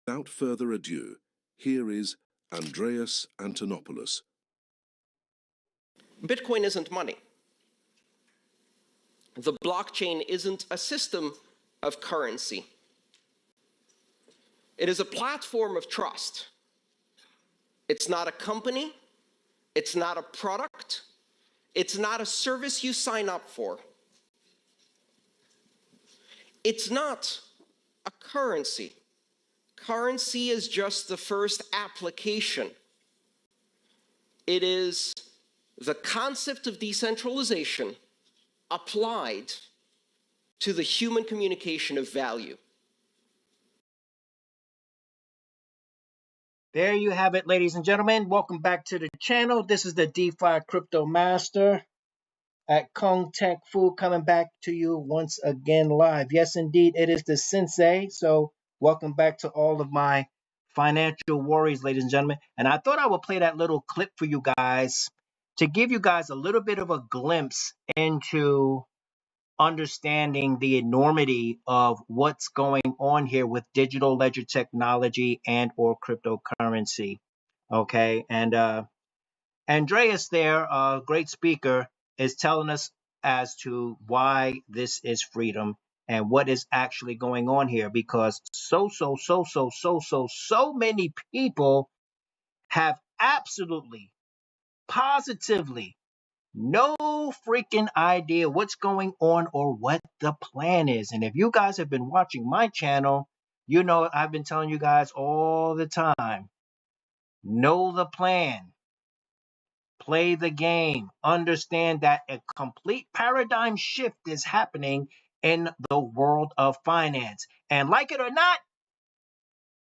Without further ado, here is Andreas Antonopoulos. Bitcoin isn't money. The blockchain isn't a system of currency. It is a platform of trust. It's not a company. It's not a product. It's not a service you sign up for. It's not a currency. Currency is just the first application. It is the concept of decentralization applied to the human communication of value. There you have it, ladies and gentlemen. Welcome back to the channel. This is the DeFi Crypto Master at Kung Tech Fu coming back to you once again live. Yes, indeed, it is the Sensei. So welcome back to all of my financial worries, ladies and gentlemen. And I thought I would play that little clip for you guys to give you guys a little bit of a glimpse into understanding the enormity of what's going on here with digital ledger technology and or cryptocurrency. Okay, and Andreas there, a great speaker, is telling us as to why this is freedom and what is actually going on here, because so many people have absolutely positively no freaking idea what's going on or what the plan is. And if you guys have been watching my channel, you know I've been telling you guys all the time, know the plan, play the game, understand that a complete paradigm shift is happening in the world of finance. And like it or not,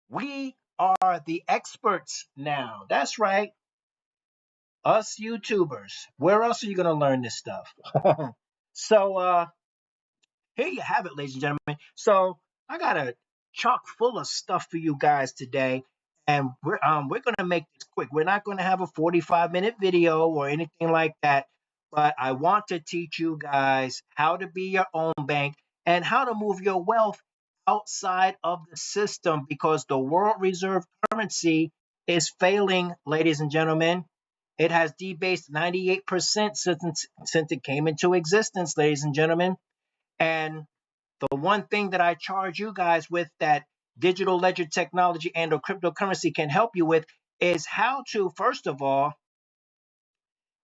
we are the experts now. That's right. Us YouTubers. Where else are you going to learn this stuff? So here you have it, ladies and gentlemen. So I got a chock full of stuff for you guys today, and we're going to make this quick. We're not going to have a 45-minute video or anything like that, but I want to teach you guys how to be your own bank and how to move your wealth outside of the system, because the world reserve currency is failing, ladies and gentlemen. It has debased 98% since it came into existence, ladies and gentlemen. And the one thing that I charge you guys with that digital ledger technology and or cryptocurrency can help you with is how to, first of all,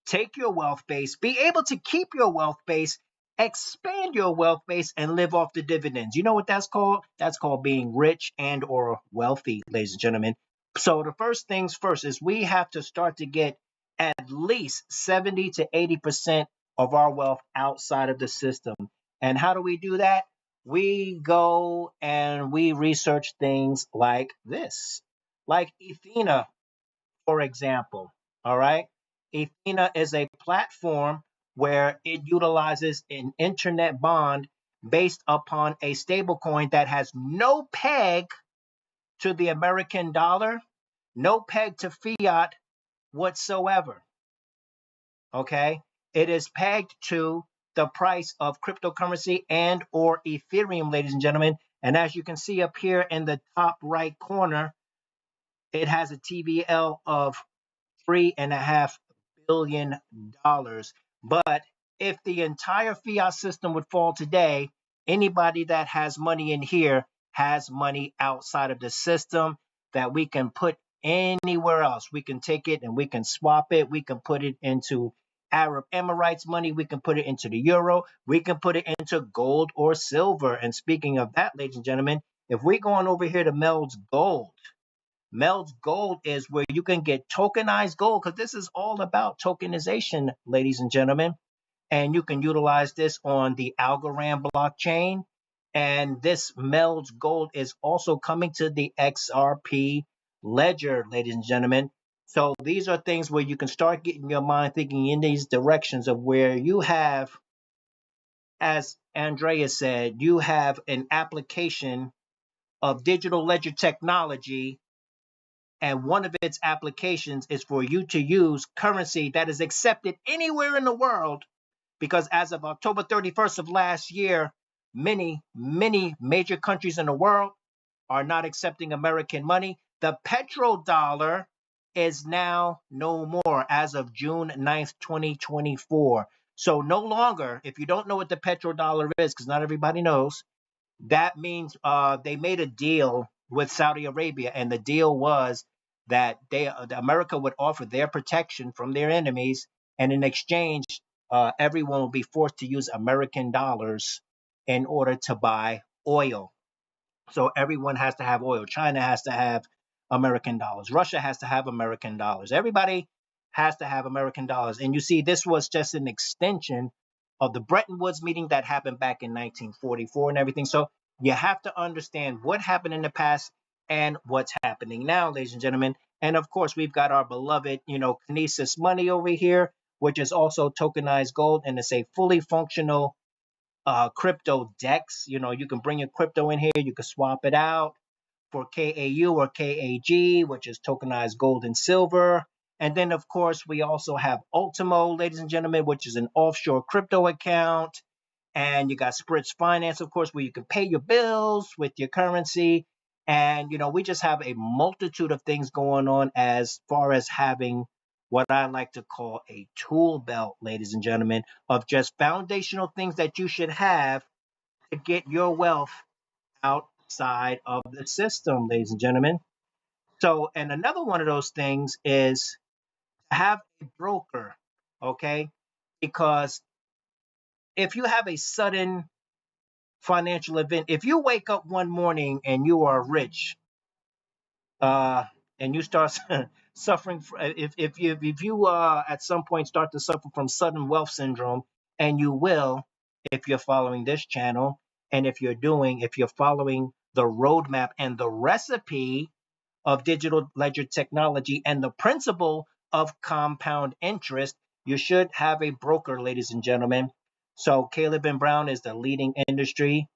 take your wealth base, be able to keep your wealth base, expand your wealth base, and live off the dividends. You know what that's called? That's called being rich and or wealthy, ladies and gentlemen. So the first things first is we have to start to get at least 70 to 80% of our wealth outside of the system. And how do we do that? We go and we research things like this, like Ethena, for example. All right. Ethena is a platform where it utilizes an internet bond based upon a stablecoin that has no peg to the American dollar, no peg to fiat whatsoever. Okay, it is pegged to the price of cryptocurrency and or Ethereum, ladies and gentlemen. And as you can see up here in the top right corner, it has a TVL of $3.5 billion. But if the entire fiat system would fall today, anybody that has money in here has money outside of the system that we can put anywhere else. We can take it and we can swap it. We can put it into Arab Emirates money. We can put it into the euro. We can put it into gold or silver. And speaking of that, ladies and gentlemen, if we go on over here to Mel's Gold, Mel's Gold is where you can get tokenized gold, because this is all about tokenization, ladies and gentlemen. And you can utilize this on the Algorand blockchain. And this Mel's Gold is also coming to the XRP ledger, ladies and gentlemen. So these are things where you can start getting your mind thinking in these directions of where you have, as Andrea said, you have an application of digital ledger technology, and one of its applications is for you to use currency that is accepted anywhere in the world, because as of October 31st of last year, many major countries in the world are not accepting American money. The petrodollar is now no more as of June 9th, 2024. So no longer, if you don't know what the petrodollar is, because not everybody knows, that means they made a deal with Saudi Arabia, and the deal was that America would offer their protection from their enemies, and in exchange, everyone will be forced to use American dollars in order to buy oil. So everyone has to have oil. China has to have American dollars. Russia has to have American dollars. Everybody has to have American dollars. And you see, this was just an extension of the Bretton Woods meeting that happened back in 1944 and everything. So you have to understand what happened in the past and what's happening now, ladies and gentlemen. And of course, we've got our beloved, KINESIS money over here, which is also tokenized gold, and it's a fully functional crypto DEX. You can bring your crypto in here, you can swap it out for KAU or KAG, which is tokenized gold and silver. And then, of course, we also have Ultimo, ladies and gentlemen, which is an offshore crypto account. And you got Spritz Finance, of course, where you can pay your bills with your currency. And, we just have a multitude of things going on as far as having what I like to call a tool belt, ladies and gentlemen, of just foundational things that you should have to get your wealth outside of the system, ladies and gentlemen. So, and another one of those things is to have a broker, okay? Because if you have a sudden financial event, if you wake up one morning and you are rich, and you start suffering, if you at some point start to suffer from sudden wealth syndrome, and you will, if you're following this channel, and if you're following the roadmap and the recipe of digital ledger technology and the principle of compound interest, you should have a broker, ladies and gentlemen. So Caleb and Brown is the leading industry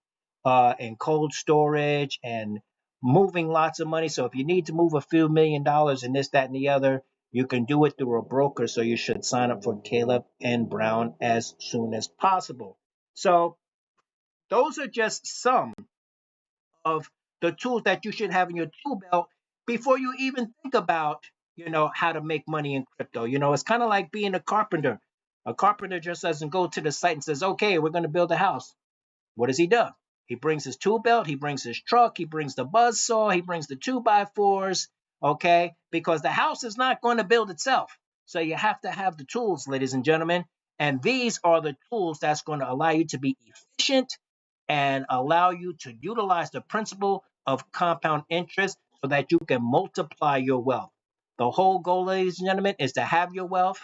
in cold storage and moving lots of money. So if you need to move a few $1,000,000 and this, that, and the other, you can do it through a broker. So you should sign up for Caleb and Brown as soon as possible. So those are just some of the tools that you should have in your tool belt before you even think about, how to make money in crypto. It's kind of like being a carpenter. A carpenter just doesn't go to the site and says, okay, we're going to build a house. What does he do? He brings his tool belt, he brings his truck, he brings the buzz saw, he brings the 2x4s, okay? Because the house is not going to build itself. So you have to have the tools, ladies and gentlemen. And these are the tools that's going to allow you to be efficient and allow you to utilize the principle of compound interest so that you can multiply your wealth. The whole goal, ladies and gentlemen, is to have your wealth,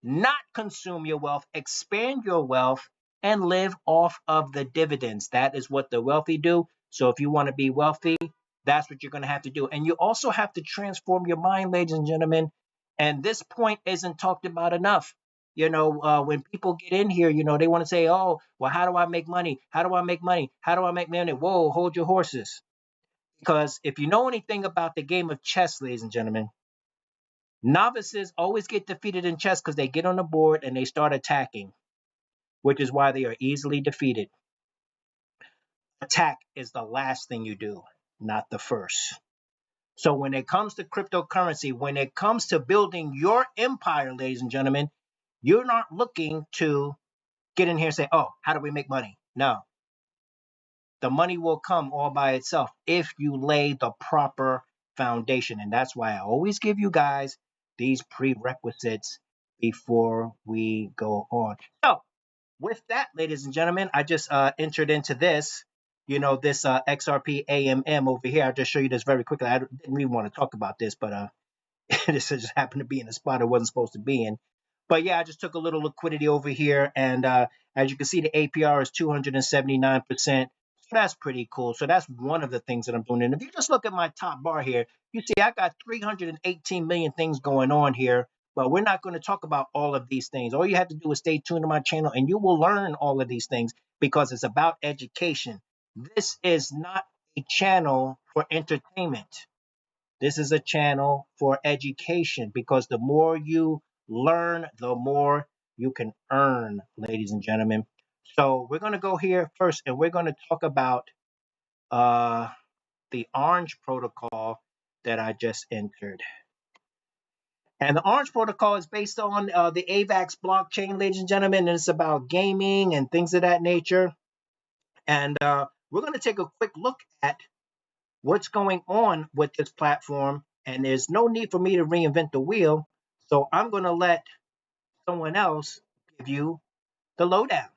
not consume your wealth, expand your wealth, and live off of the dividends. That is what the wealthy do. So if you want to be wealthy, that's what you're going to have to do. And you also have to transform your mind, ladies and gentlemen. And this point isn't talked about enough. When people get in here, they want to say, oh, well, how do I make money? How do I make money? How do I make money? Whoa, hold your horses. Because if you know anything about the game of chess, ladies and gentlemen, novices always get defeated in chess because they get on the board and they start attacking, which is why they are easily defeated. Attack is the last thing you do, not the first. So when it comes to cryptocurrency, when it comes to building your empire, ladies and gentlemen, you're not looking to get in here and say, oh, how do we make money? No. The money will come all by itself if you lay the proper foundation. And that's why I always give you guys these prerequisites before we go on. So with that, ladies and gentlemen, I just entered into this, this XRP AMM over here. I'll just show you this very quickly. I didn't really want to talk about this, but this just happened to be in a spot it wasn't supposed to be in. But yeah, I just took a little liquidity over here, and as you can see, the APR is 279%. So that's pretty cool. So that's one of the things that I'm doing. And if you just look at my top bar here, you see I got 318 million things going on here. But we're not going to talk about all of these things. All you have to do is stay tuned to my channel, and you will learn all of these things because it's about education. This is not a channel for entertainment. This is a channel for education because the more you learn, the more you can earn, ladies and gentlemen. So we're going to go here first, and we're going to talk about the Orange protocol that I just entered. And the Orange protocol is based on the AVAX blockchain, ladies and gentlemen, and it's about gaming and things of that nature. And we're going to take a quick look at what's going on with this platform. And there's no need for me to reinvent the wheel. So I'm going to let someone else give you the lowdown.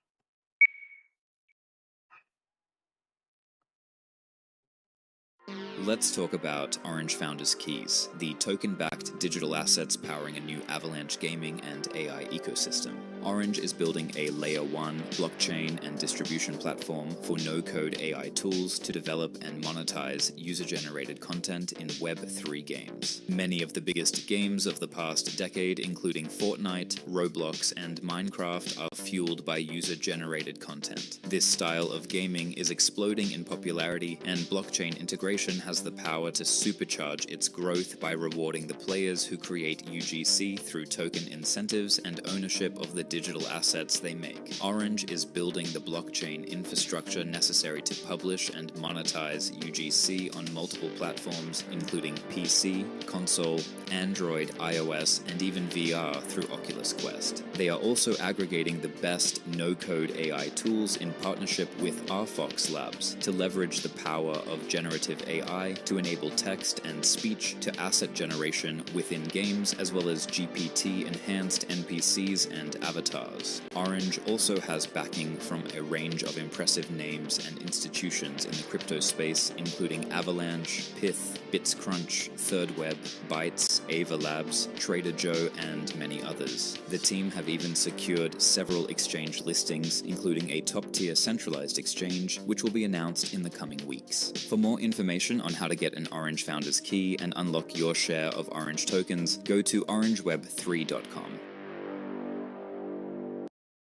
Let's talk about Orange Founders Keys, the token-backed digital assets powering a new Avalanche gaming and AI ecosystem. Orange is building a Layer 1 blockchain and distribution platform for no-code AI tools to develop and monetize user-generated content in Web3 games. Many of the biggest games of the past decade, including Fortnite, Roblox, and Minecraft, are fueled by user-generated content. This style of gaming is exploding in popularity, and blockchain integration has the power to supercharge its growth by rewarding the players who create UGC through token incentives and ownership of the digital assets they make. Orange is building the blockchain infrastructure necessary to publish and monetize UGC on multiple platforms, including PC, console, Android, iOS, and even VR through Oculus Quest. They are also aggregating the best no-code AI tools in partnership with RFox Labs to leverage the power of generative AI to enable text and speech to asset generation within games, as well as GPT-enhanced NPCs and avatars. Orange also has backing from a range of impressive names and institutions in the crypto space, including Avalanche, Pyth, BitsCrunch, ThirdWeb, Bytes, Ava Labs, Trader Joe, and many others. The team have even secured several exchange listings, including a top-tier centralized exchange, which will be announced in the coming weeks. For more information on how to get an Orange Founders Key and unlock your share of Orange tokens, go to orangeweb3.com.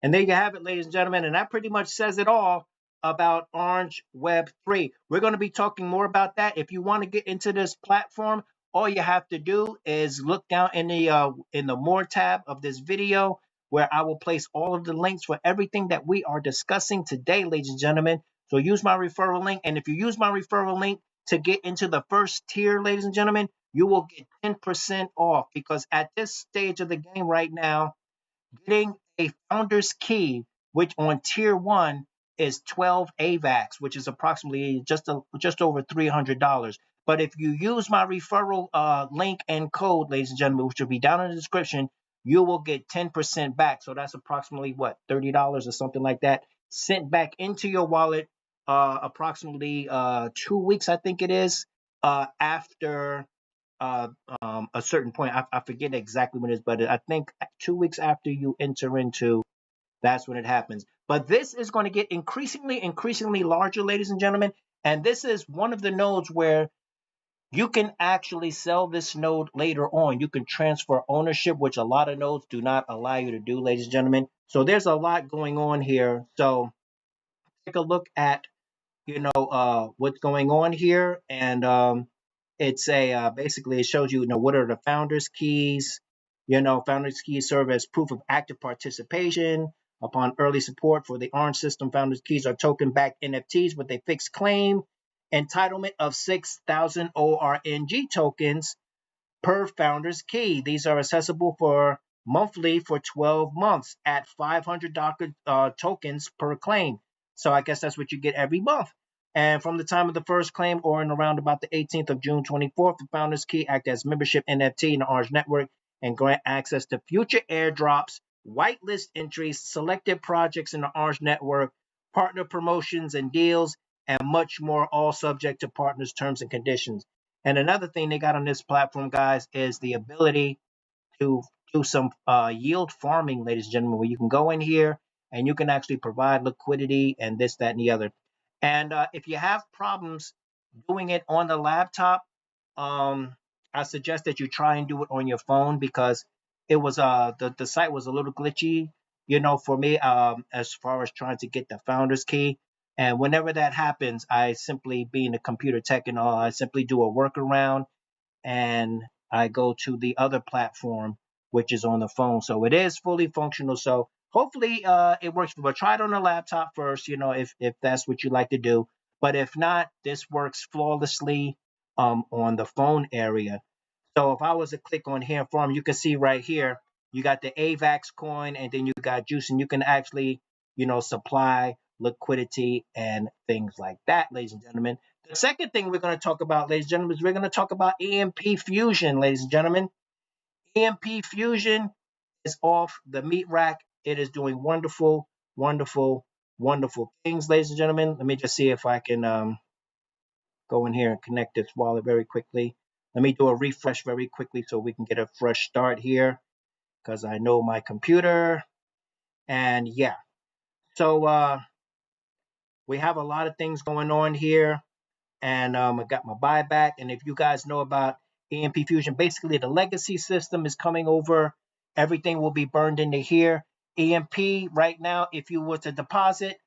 And there you have it, ladies and gentlemen. And that pretty much says it all about Orange Web3. We're going to be talking more about that. If you want to get into this platform, all you have to do is look down in the More tab of this video, where I will place all of the links for everything that we are discussing today, ladies and gentlemen. So use my referral link. And if you use my referral link to get into the first tier, ladies and gentlemen, you will get 10% off, because at this stage of the game right now, getting a founder's key, which on tier 1 is 12 AVAX, which is approximately just over $300. But if you use my referral link and code, ladies and gentlemen, which will be down in the description, you will get 10% back. So that's approximately what, $30 or something like that, sent back into your wallet approximately 2 weeks, I think it is, after a certain point. I forget exactly when it is, but I think 2 weeks after you enter into, that's when it happens. But this is going to get increasingly larger, ladies and gentlemen. And this is one of the nodes where you can actually sell this node later on. You can transfer ownership, which a lot of nodes do not allow you to do, ladies and gentlemen. So there's a lot going on here. So take a look at what's going on here, and it's a basically it shows you, what are the founders keys. Founders keys serve as proof of active participation. Upon early support for the Orange system, founders keys are token backed NFTs with a fixed claim entitlement of 6,000 ORNG tokens per founder's key. These are accessible for monthly for 12 months at 500 tokens per claim. So I guess that's what you get every month. And from the time of the first claim, or in around about the 18th of June 24th, the founder's key act as membership NFT in the Orange network and grant access to future airdrops, whitelist entries, selected projects in the Orange network, partner promotions and deals, and much more, all subject to partners' terms and conditions. And another thing they got on this platform, guys, is the ability to do some yield farming, ladies and gentlemen, where you can go in here and you can actually provide liquidity and this, that, and the other. And if you have problems doing it on the laptop, I suggest that you try and do it on your phone, because it was the site was a little glitchy, for me, as far as trying to get the founder's key. And whenever that happens, I simply, being a computer tech and all, I simply do a workaround and I go to the other platform, which is on the phone. So it is fully functional. So hopefully it works. But try it on a laptop first, if that's what you like to do. But if not, this works flawlessly on the phone area. So if I was to click on here farm, you can see right here, you got the AVAX coin and then you got juice, and you can actually, supply liquidity and things like that, ladies and gentlemen. The second thing we're going to talk about, ladies and gentlemen, is we're going to talk about EMP Fusion, ladies and gentlemen. EMP Fusion is off the meat rack. It is doing wonderful, wonderful, wonderful things, ladies and gentlemen. Let me just see if I can go in here and connect this wallet very quickly. Let me do a refresh very quickly so we can get a fresh start here, because I know my computer. And yeah, so we have a lot of things going on here. And I got my buyback. And if you guys know about EMP Fusion, basically the legacy system is coming over. Everything will be burned into here. EMP right now, if you were to deposit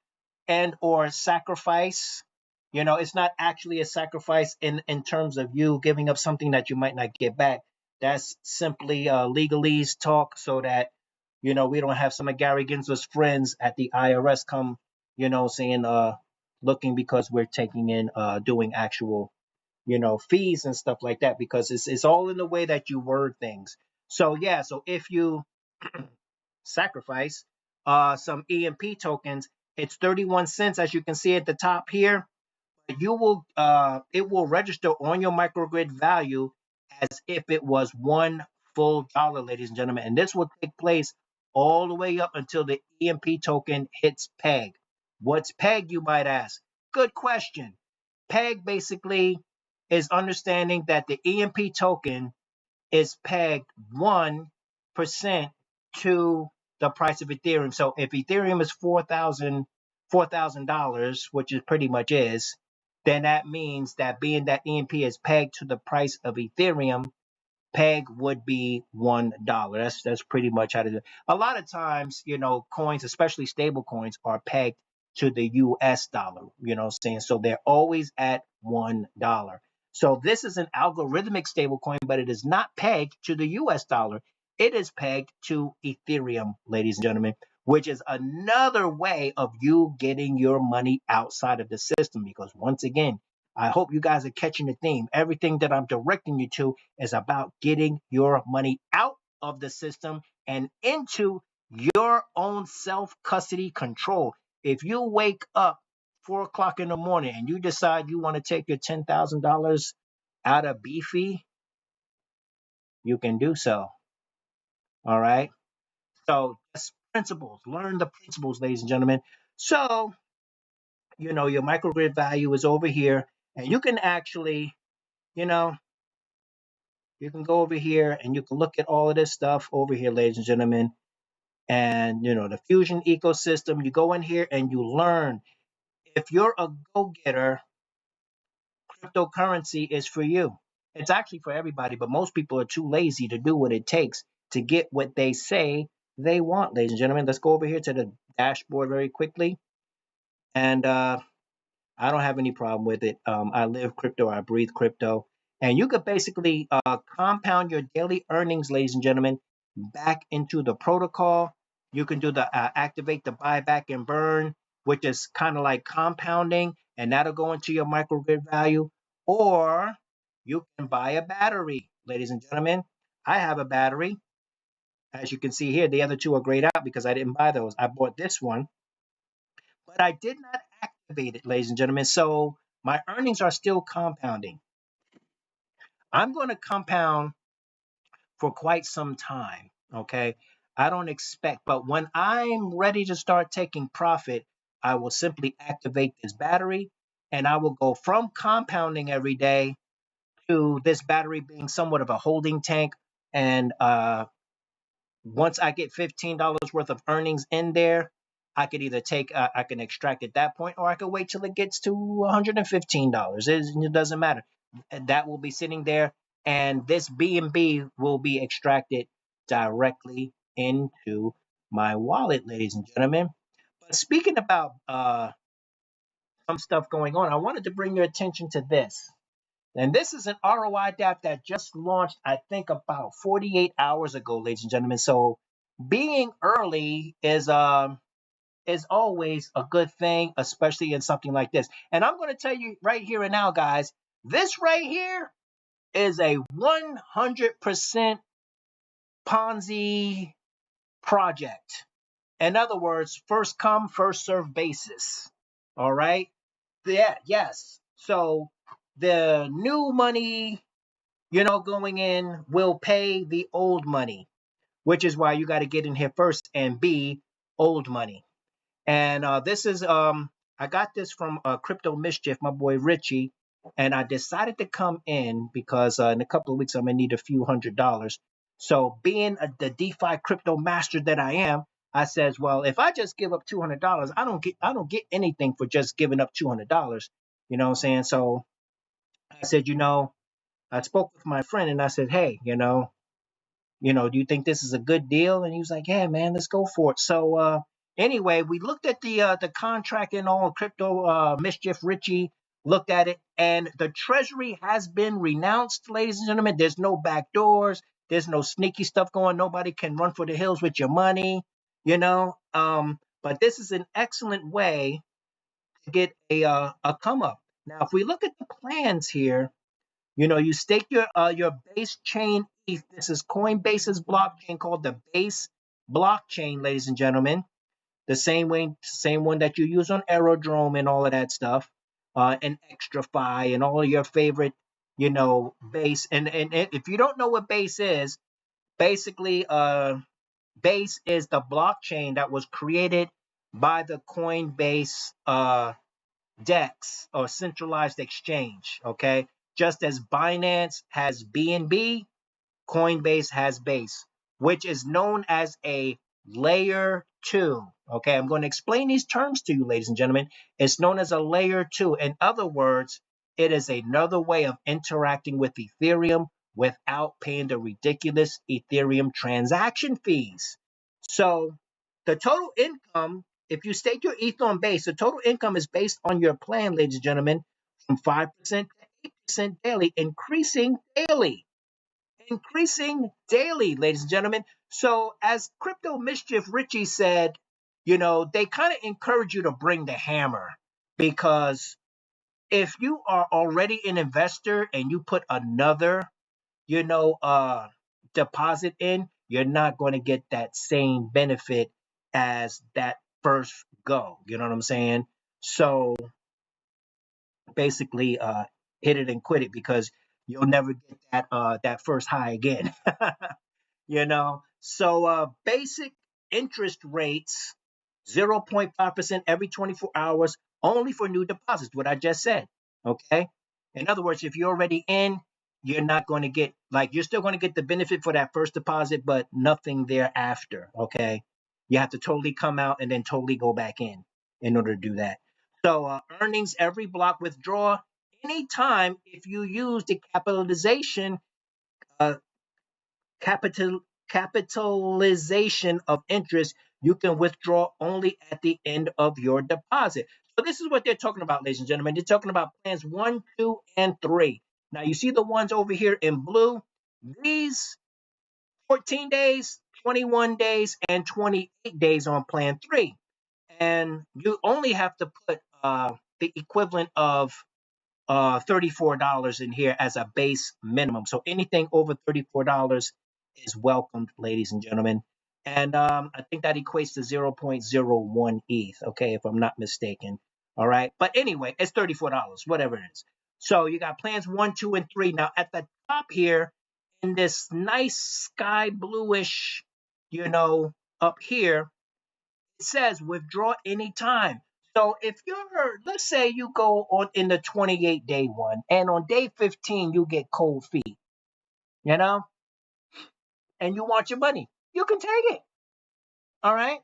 and or sacrifice, it's not actually a sacrifice in terms of you giving up something that you might not get back. That's simply legalese talk so that we don't have some of Gary Gensler's friends at the IRS come saying looking because we're taking in doing actual fees and stuff like that, because it's all in the way that you word things. So yeah, so if you sacrifice some EMP tokens, it's 31 cents, as you can see at the top here. You will it will register on your microgrid value as if it was $1 full, ladies and gentlemen, and this will take place all the way up until the EMP token hits peg. What's peg, you might ask? Good question. Peg basically is understanding that the EMP token is pegged 1% to the price of Ethereum. So if Ethereum is $4,000, which it pretty much is, then that means that being that EMP is pegged to the price of Ethereum, peg would be $1. That's pretty much how to do it. A lot of times, coins, especially stable coins, are pegged to the US dollar, saying, so they're always at $1. So this is an algorithmic stablecoin, but it is not pegged to the US dollar. It is pegged to Ethereum, ladies and gentlemen, which is another way of you getting your money outside of the system. Because once again, I hope you guys are catching the theme. Everything that I'm directing you to is about getting your money out of the system and into your own self-custody control. If you wake up 4 o'clock in the morning and you decide you want to take your $10,000 out of Beefy, you can do so. All right. So just principles. Learn the principles, ladies and gentlemen. So, your microgrid value is over here, and you can actually, you can go over here and you can look at all of this stuff over here, ladies and gentlemen. And, the Fusion ecosystem, you go in here and you learn. If you're a go-getter, cryptocurrency is for you. It's actually for everybody, but most people are too lazy to do what it takes to get what they say they want, ladies and gentlemen. Let's go over here to the dashboard very quickly. And I don't have any problem with it. I live crypto, I breathe crypto. And you could basically compound your daily earnings, ladies and gentlemen, back into the protocol. You can do the activate the buyback and burn, which is kind of like compounding, and that'll go into your microgrid value. Or you can buy a battery, ladies and gentlemen. I have a battery. As you can see here, the other two are grayed out because I didn't buy those. I bought this one, but I did not activate it, ladies and gentlemen. So my earnings are still compounding. I'm going to compound for quite some time, okay? I don't expect, but when I'm ready to start taking profit, I will simply activate this battery, and I will go from compounding every day to this battery being somewhat of a holding tank. And once I get $15 worth of earnings in there, I could either I can extract at that point, or I could wait till it gets to $115. It doesn't matter. That will be sitting there, and this BNB will be extracted directly into my wallet, ladies and gentlemen. But speaking about some stuff going on, I wanted to bring your attention to this. And this is an ROI DApp that just launched, I think, about 48 hours ago, ladies and gentlemen. So being early is is always a good thing, especially in something like this. And I'm going to tell you right here and now, guys, this right here is a 100% Ponzi project. In other words, first come, first serve basis. All right. Yeah, yes. So the new money, going in will pay the old money, which is why you got to get in here first and be old money. And this is I got this from Crypto Mischief, my boy Richie, and I decided to come in because in a couple of weeks I'm gonna need a few $100. So being the DeFi crypto master that I am, I says, well, if I just give up $200, I don't get anything for just giving up $200. You know what I'm saying? So I said, I spoke with my friend and I said, hey, do you think this is a good deal? And he was like, yeah, man, let's go for it. So anyway, we looked at the contract and all. Crypto Mischief Richie looked at it, and the treasury has been renounced, ladies and gentlemen. There's no back doors. There's no sneaky stuff going. Nobody can run for the hills with your money, but this is an excellent way to get a come up. Now, if we look at the plans here, you stake your base chain ETH. This is Coinbase's blockchain called the Base blockchain, ladies and gentlemen. The same one that you use on Aerodrome and all of that stuff, and XtraFi and all of your favorite, Base. And if you don't know what Base is, basically, Base is the blockchain that was created by the Coinbase DEX or centralized exchange. Okay. Just as Binance has BNB, Coinbase has Base, which is known as a layer 2. Okay, I'm going to explain these terms to you, ladies and gentlemen. It's known as a layer 2. In other words, it is another way of interacting with Ethereum without paying the ridiculous Ethereum transaction fees. So the total income, if you stake your ETH on Base, the total income is based on your plan, ladies and gentlemen, from 5% to 8% daily, increasing daily, ladies and gentlemen. So as Crypto Mischief Richie said, they kind of encourage you to bring the hammer, because if you are already an investor and you put another, deposit in, you're not going to get that same benefit as that first go. You know what I'm saying? So basically, hit it and quit it, because you'll never get that first high again. So basic interest rates, 0.5% every 24 hours, only for new deposits, what I just said. Okay. In other words, if you're already in, you're not going to get, you're still going to get the benefit for that first deposit, but nothing thereafter. Okay. You have to totally come out and then totally go back in order to do that. So earnings every block withdraw anytime if you use the capitalization of interest, you can withdraw only at the end of your deposit. So this is what they're talking about, ladies and gentlemen. They're talking about plans 1, 2, and 3. Now you see the ones over here in blue. These 14 days, 21 days, and 28 days on plan 3. And you only have to put the equivalent of $34 in here as a base minimum. So anything over $34 is welcomed, ladies and gentlemen. And I think that equates to 0.01 ETH, okay, if I'm not mistaken. All right. But anyway, it's $34, whatever it is. So you got plans 1, 2, and 3. Now at the top here, in this nice sky bluish, up here, it says withdraw anytime. So if let's say you go on in the 28-day one, and on day 15 you get cold feet, and you want your money, you can take it. All right.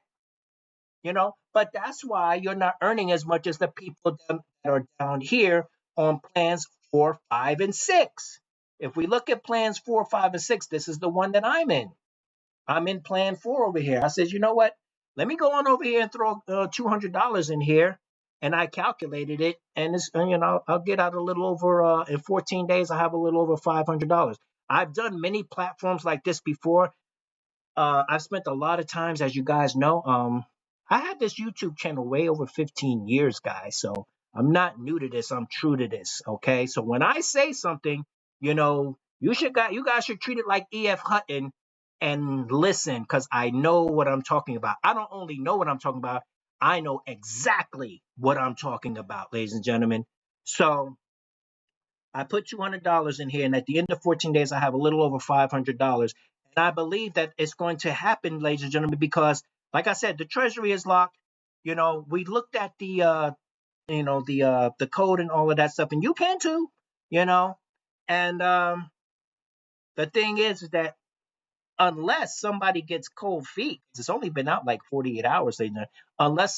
But that's why you're not earning as much as the people that are down here on plans 4, 5, and 6. If we look at plans 4, 5, and 6, this is the one that I'm in. I'm in plan 4 over here. I said, you know what? Let me go on over here and throw $200 in here. And I calculated it, and it's, I'll get out a little over, in 14 days, I have a little over $500. I've done many platforms like this before. I've spent a lot of times, as you guys know, I had this YouTube channel way over 15 years, guys. So I'm not new to this. I'm true to this. Okay. So when I say something, you guys should treat it like E.F. Hutton and listen, because I know what I'm talking about. I don't only know what I'm talking about, I know exactly what I'm talking about, ladies and gentlemen. So I put $200 in here, and at the end of 14 days, I have a little over $500. And I believe that it's going to happen, ladies and gentlemen, because, like I said, the Treasury is locked. We looked at the code and all of that stuff, and you can too, you know. And the thing is that unless somebody gets cold feet, 'cause it's only been out like 48 hours, unless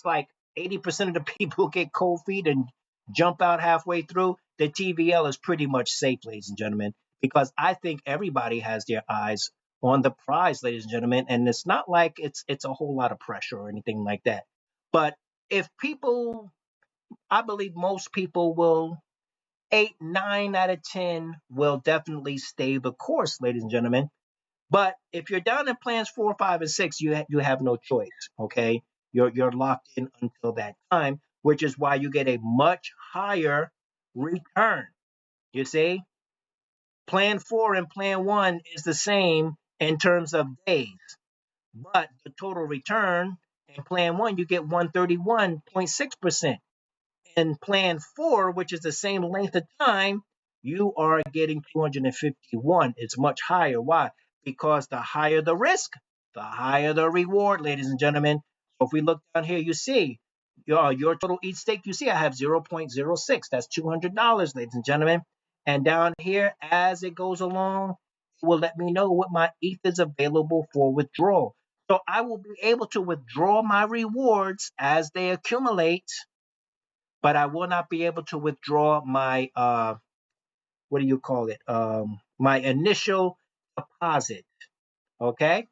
like 80% of the people get cold feet and jump out halfway through, the TVL is pretty much safe, ladies and gentlemen, because I think everybody has their eyes on the prize, ladies and gentlemen, and it's not like it's a whole lot of pressure or anything like that. But if people, I believe most people will, 8, 9 out of 10 will definitely stay the course, ladies and gentlemen. But if you're down in plans 4, 5, and 6, you have no choice. Okay, you're locked in until that time, which is why you get a much higher return. You see, plan 4 and plan 1 is the same in terms of days, but the total return in plan 1 you get 131.6%. In plan 4, which is the same length of time, you are getting 251. It's much higher. Why? Because the higher the risk, the higher the reward, ladies and gentlemen. So if we look down here, you see your total each stake, you see I have 0.06. That's $200, ladies and gentlemen. And down here, as it goes along, it will let me know what my ETH is available for withdrawal. So I will be able to withdraw my rewards as they accumulate, but I will not be able to withdraw my what do you call it? My initial deposit. Okay.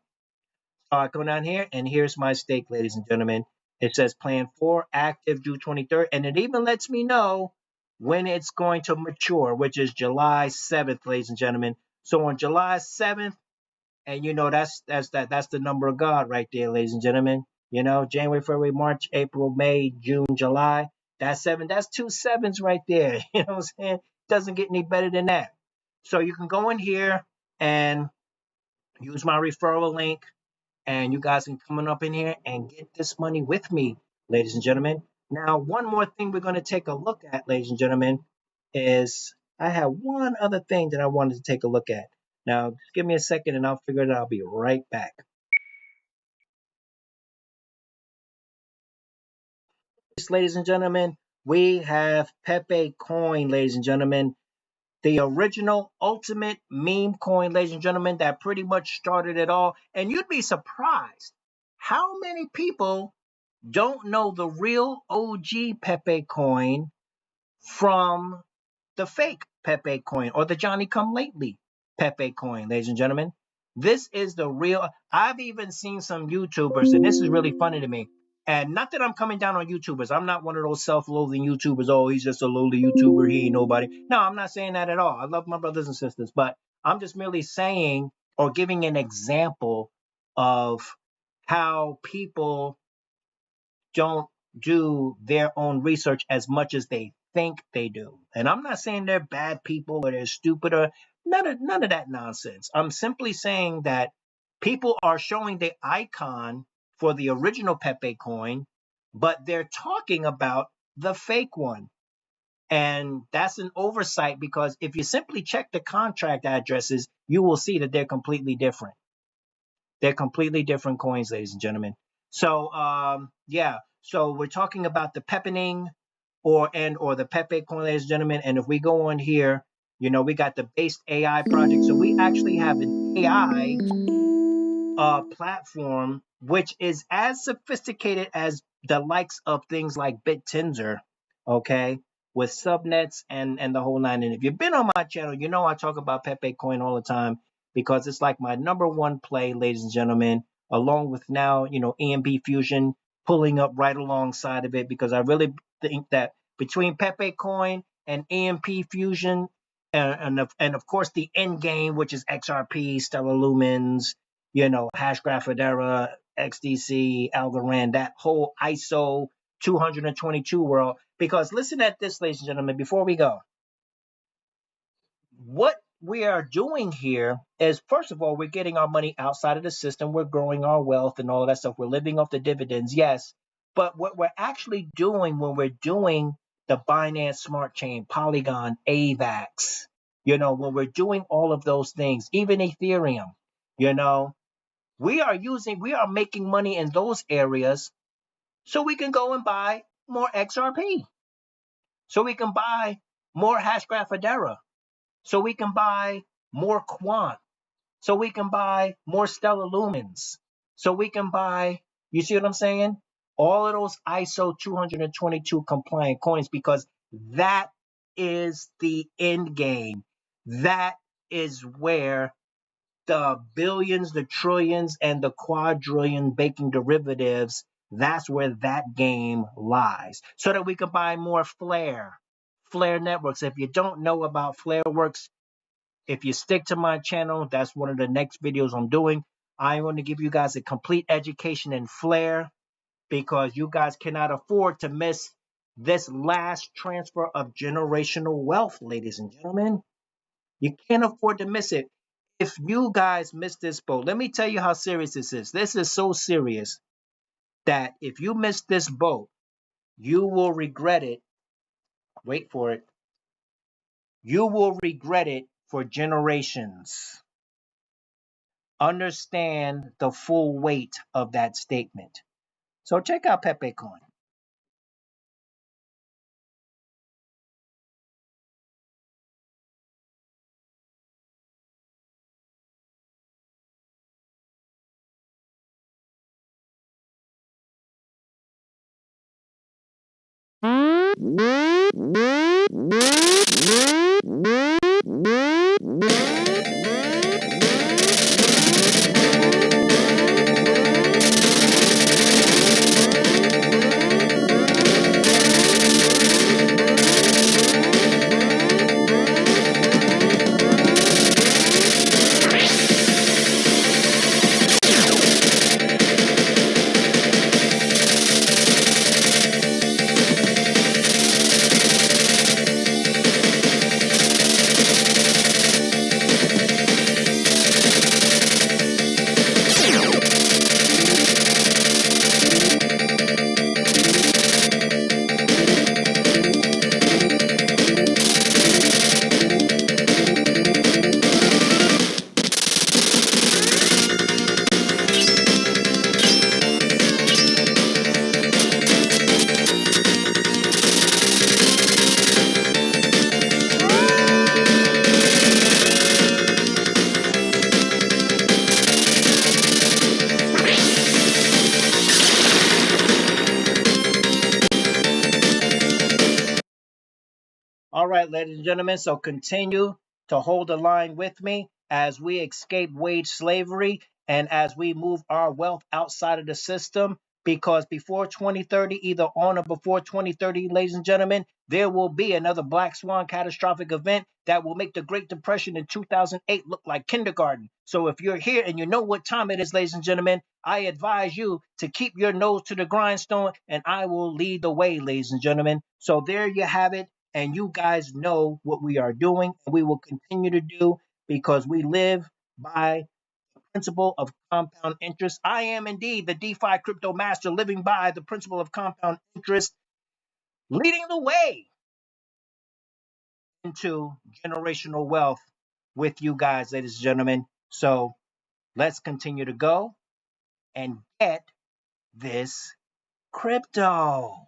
So I go down here, and here's my stake, ladies and gentlemen. It says plan 4 active June 23rd, and it even lets me know when it's going to mature, which is July 7th, ladies and gentlemen. So on July 7th, and that's the number of God right there, ladies and gentlemen. January, February, March, April, May, June, July. That's 7. That's 2 sevens right there. You know what I'm saying? Doesn't get any better than that. So you can go in here and use my referral link, and you guys can come up in here and get this money with me, ladies and gentlemen. Now, one more thing we're going to take a look at, ladies and gentlemen, is I have one other thing that I wanted to take a look at. Now, just give me a second and I'll figure it out. I'll be right back. Ladies and gentlemen, we have Pepecoin, ladies and gentlemen. The original ultimate meme coin, ladies and gentlemen, that pretty much started it all. And you'd be surprised how many people don't know the real OG Pepecoin from the fake Pepecoin or the Johnny Come Lately Pepecoin, ladies and gentlemen. This is the real. I've even seen some YouTubers, and this is really funny to me. And not that I'm coming down on YouTubers. I'm not one of those self-loathing YouTubers. Oh, he's just a lowly YouTuber. He ain't nobody. No, I'm not saying that at all. I love my brothers and sisters. But I'm just merely saying or giving an example of how people don't do their own research as much as they think they do. And I'm not saying they're bad people or they're stupid or none of that nonsense. I'm simply saying that people are showing the icon for the original Pepe coin, but they're talking about the fake one. And that's an oversight, because if you simply check the contract addresses, you will see that they're completely different. They're completely different coins, ladies and gentlemen. So yeah, so we're talking about the Pepening or the Pepe coin, ladies and gentlemen. And if we go on here, we got the Based AI project. So we actually have an AI platform which is as sophisticated as the likes of things like BitTensor, okay, with subnets and the whole nine. And if you've been on my channel, I talk about Pepe coin all the time, because it's like my #1 play, ladies and gentlemen, along with now, EMP Fusion pulling up right alongside of it, because I really think that between Pepe coin and EMP Fusion, and of course the end game, which is XRP, Stellar Lumens, Hashgraph Federa, XDC, Algorand, that whole ISO 222 world. Because listen at this, ladies and gentlemen, before we go. What we are doing here is, first of all, we're getting our money outside of the system. We're growing our wealth and all of that stuff. We're living off the dividends, yes. But what we're actually doing when we're doing the Binance Smart Chain, Polygon, AVAX, when we're doing all of those things, even Ethereum, we are making money in those areas so we can go and buy more XRP, so we can buy more Hashgraph Federa, so we can buy more Quant, so we can buy more Stellar Lumens, so we can buy, you see what I'm saying? All of those ISO 222 compliant coins, because that is the end game. That is where the billions, the trillions, and the quadrillion baking derivatives, that's where that game lies. So that we can buy more Flare networks. If you don't know about Flare works, if you stick to my channel, that's one of the next videos I'm doing. I'm going to give you guys a complete education in Flare, because you guys cannot afford to miss this last transfer of generational wealth, ladies and gentlemen. You can't afford to miss it. If you guys miss this boat, let me tell you how serious this is. This is so serious that if you miss this boat, you will regret it. Wait for it. You will regret it for generations. Understand the full weight of that statement. So check out Pepecoin. All right, ladies and gentlemen, so continue to hold the line with me as we escape wage slavery and as we move our wealth outside of the system, because before 2030, either on or before 2030, ladies and gentlemen, there will be another Black Swan catastrophic event that will make the Great Depression in 2008 look like kindergarten. So if you're here and you know what time it is, ladies and gentlemen, I advise you to keep your nose to the grindstone, and I will lead the way, ladies and gentlemen. So there you have it. And you guys know what we are doing, and we will continue to do, because we live by the principle of compound interest. I am indeed the DeFi crypto master, living by the principle of compound interest, leading the way into generational wealth with you guys, ladies and gentlemen. So let's continue to go and get this crypto.